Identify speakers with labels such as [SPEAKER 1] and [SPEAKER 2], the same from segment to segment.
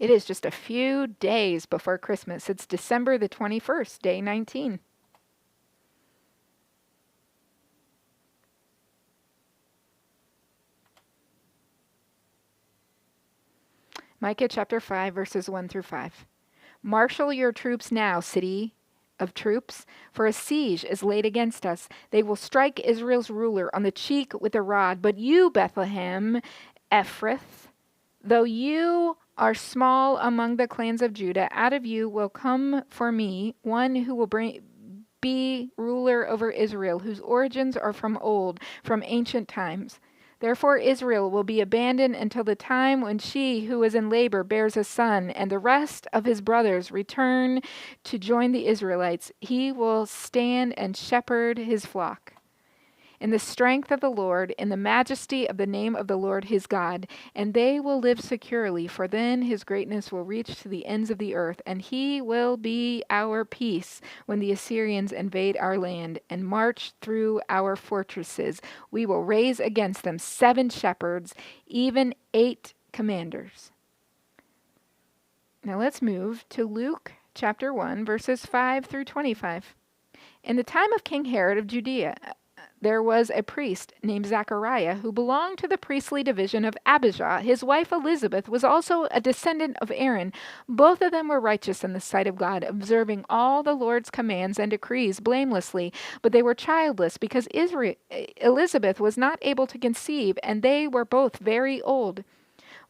[SPEAKER 1] It is just a few days before Christmas. It's December the 21st, day 19. Micah chapter 5, verses 1 through 5. Marshal your troops now, city of troops, for a siege is laid against us. They will strike Israel's ruler on the cheek with a rod. But you, Bethlehem, Ephrath, though you are small among the clans of Judah, out of you will come for me one who will be ruler over Israel, whose origins are from old, from ancient times. Therefore Israel will be abandoned until the time when she who is in labor bears a son, and the rest of his brothers return to join the Israelites. He will stand and shepherd his flock in the strength of the Lord, in the majesty of the name of the Lord his God, and they will live securely, for then his greatness will reach to the ends of the earth, and he will be our peace when the Assyrians invade our land and march through our fortresses. We will raise against them 7 shepherds, even 8 commanders. Now let's move to Luke chapter 1, verses 5 through 25. In the time of King Herod of Judea, there was a priest named Zachariah who belonged to the priestly division of Abijah. His wife Elizabeth was also a descendant of Aaron. Both of them were righteous in the sight of God, observing all the Lord's commands and decrees blamelessly. But they were childless because Elizabeth was not able to conceive, and they were both very old.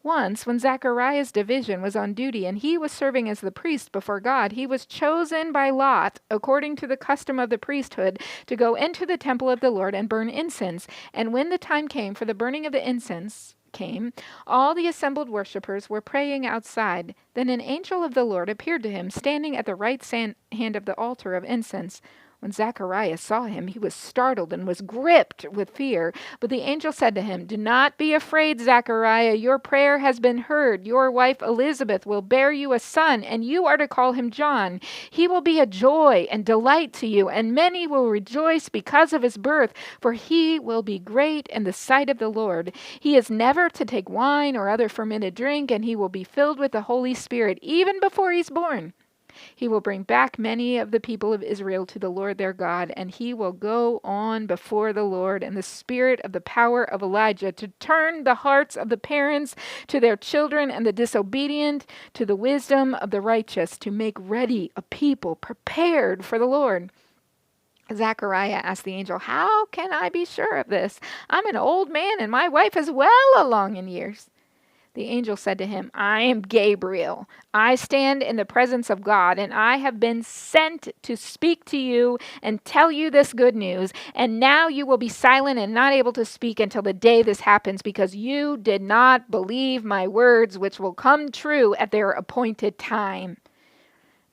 [SPEAKER 1] Once, when Zachariah's division was on duty and he was serving as the priest before God, he was chosen by Lot, according to the custom of the priesthood, to go into the temple of the Lord and burn incense. And when the time came for the burning of the incense, all the assembled worshippers were praying outside. Then an angel of the Lord appeared to him, standing at the right hand of the altar of incense. When Zacharias saw him, he was startled and was gripped with fear. But the angel said to him, "Do not be afraid, Zachariah. Your prayer has been heard. Your wife Elizabeth will bear you a son, and you are to call him John. He will be a joy and delight to you, and many will rejoice because of his birth, for he will be great in the sight of the Lord. He is never to take wine or other fermented drink, and he will be filled with the Holy Spirit even before he's born. He will bring back many of the people of Israel to the Lord their God, and he will go on before the Lord in the spirit of the power of Elijah to turn the hearts of the parents to their children and the disobedient to the wisdom of the righteous, to make ready a people prepared for the Lord." Zechariah asked the angel, "How can I be sure of this? I'm an old man and my wife is well along in years." The angel said to him, "I am Gabriel. I stand in the presence of God, and I have been sent to speak to you and tell you this good news. And now you will be silent and not able to speak until the day this happens, because you did not believe my words, which will come true at their appointed time."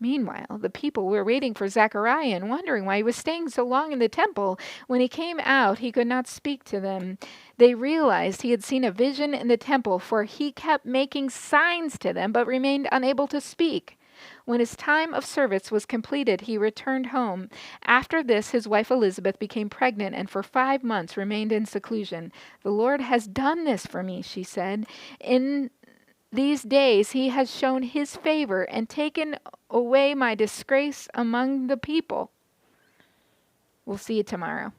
[SPEAKER 1] Meanwhile, the people were waiting for Zechariah and wondering why he was staying so long in the temple. When he came out, he could not speak to them. They realized he had seen a vision in the temple, for he kept making signs to them, but remained unable to speak. When his time of service was completed, he returned home. After this, his wife Elizabeth became pregnant and for 5 months remained in seclusion. "The Lord has done this for me," she said. "In these days he has shown his favor and taken away my disgrace among the people." We'll see you tomorrow.